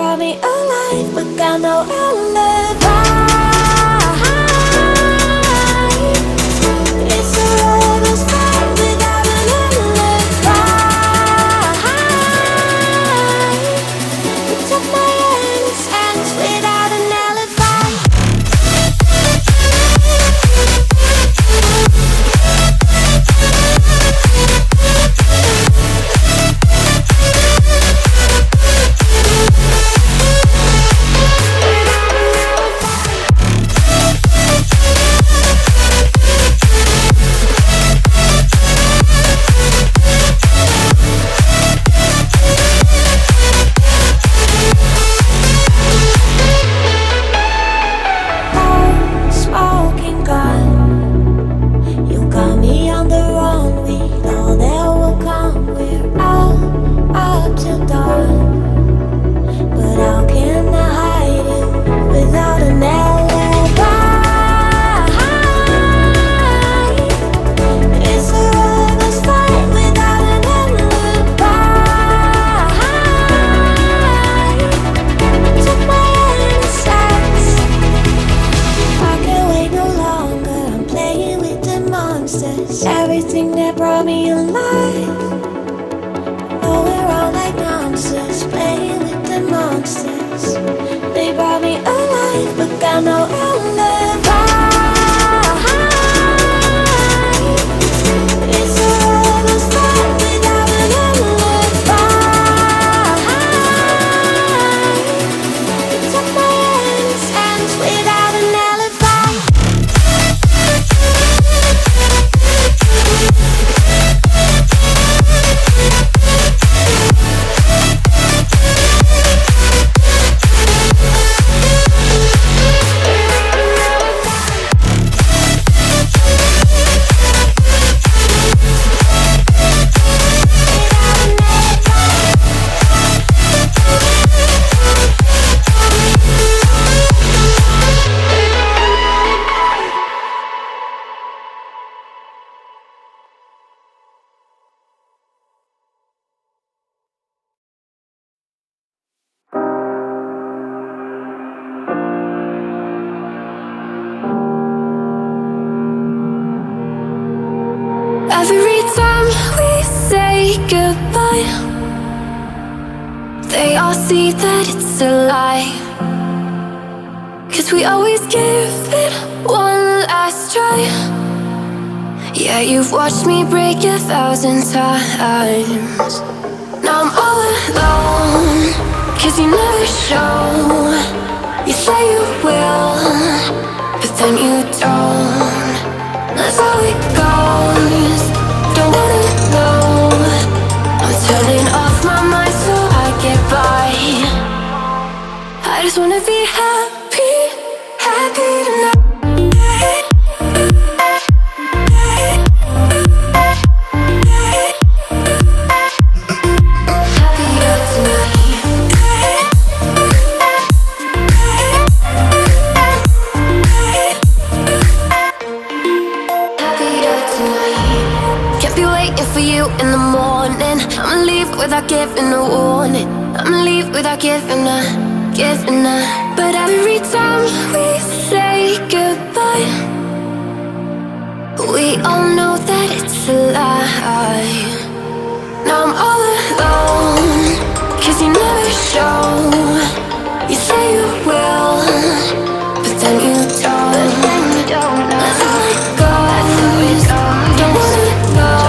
brought me alive, but got no alibi. It's a lover's fight without an alibi. Took my innocence without an alibi. Smoking gun, you got me on the run. We know that will come. We're out up till dawn, but how can I hide it without an alibi? It's a lover's fight without an alibi. Took my innocence. I can't wait no longer. I'm playing with the monsters. Everything that brought me alive. Oh, we're all like monsters, playing with the monsters. They brought me alive, but got no alibi. It's a lover's fight without an alibi. Took my innocence without an alibi. Every time we say goodbye, they all see that it's a lie. 'Cause we always give it one last try. Yeah, you've watched me break 1,000 times. Now I'm all alone, 'cause you never show. You say you will, but then you don't. That's how it goes. Don't wanna know. I'm turning off my mind so I get by. I just wanna be happy, happy tonight. Happier tonight. Happier tonight. Can't be waiting for you in the morning. I'ma leave without giving a warning. I'ma leave without giving a. But every time we say goodbye, we all know that it's a lie. Now I'm all alone, 'cause you never show. You say you will, but then you don't. That's how it goes. Don't wanna know.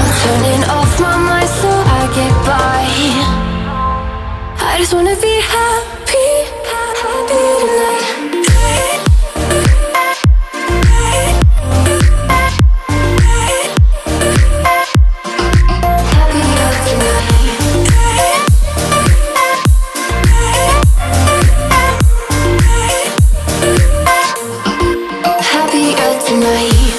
I'm turning off my mind so I get by. I just wanna be happy, happy tonight. Happier tonight. Happier tonight.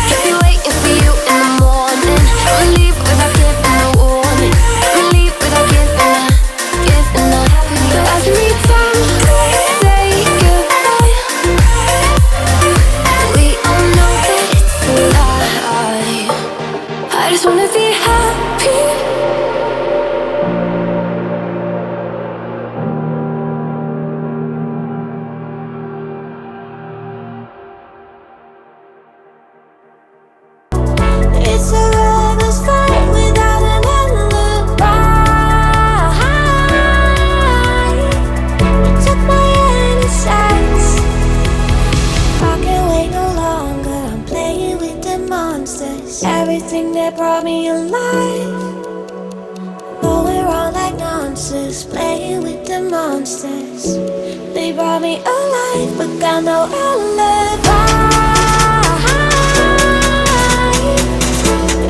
Can't be waiting for you in the morning. I'ma leave without giving a warning. I'ma leave without giving a. But every time monsters. They brought me alive, but got no alibi.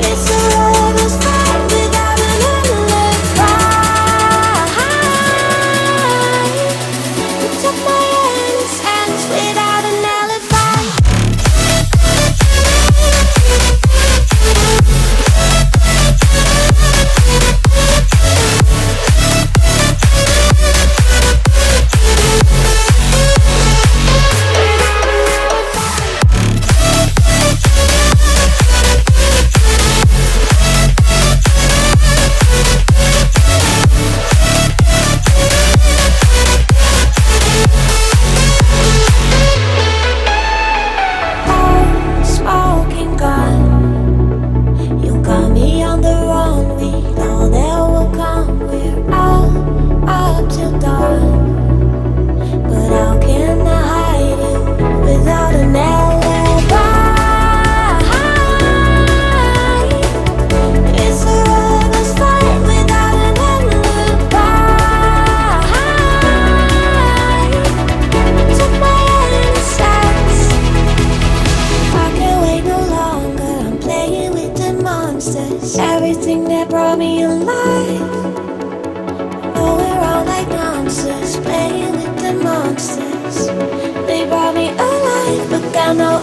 It's a lover's fight without an alibi. Took my hands without an alibi. Everything that brought me alive. Oh, we're all like monsters, playing with the monsters. They brought me alive, but got no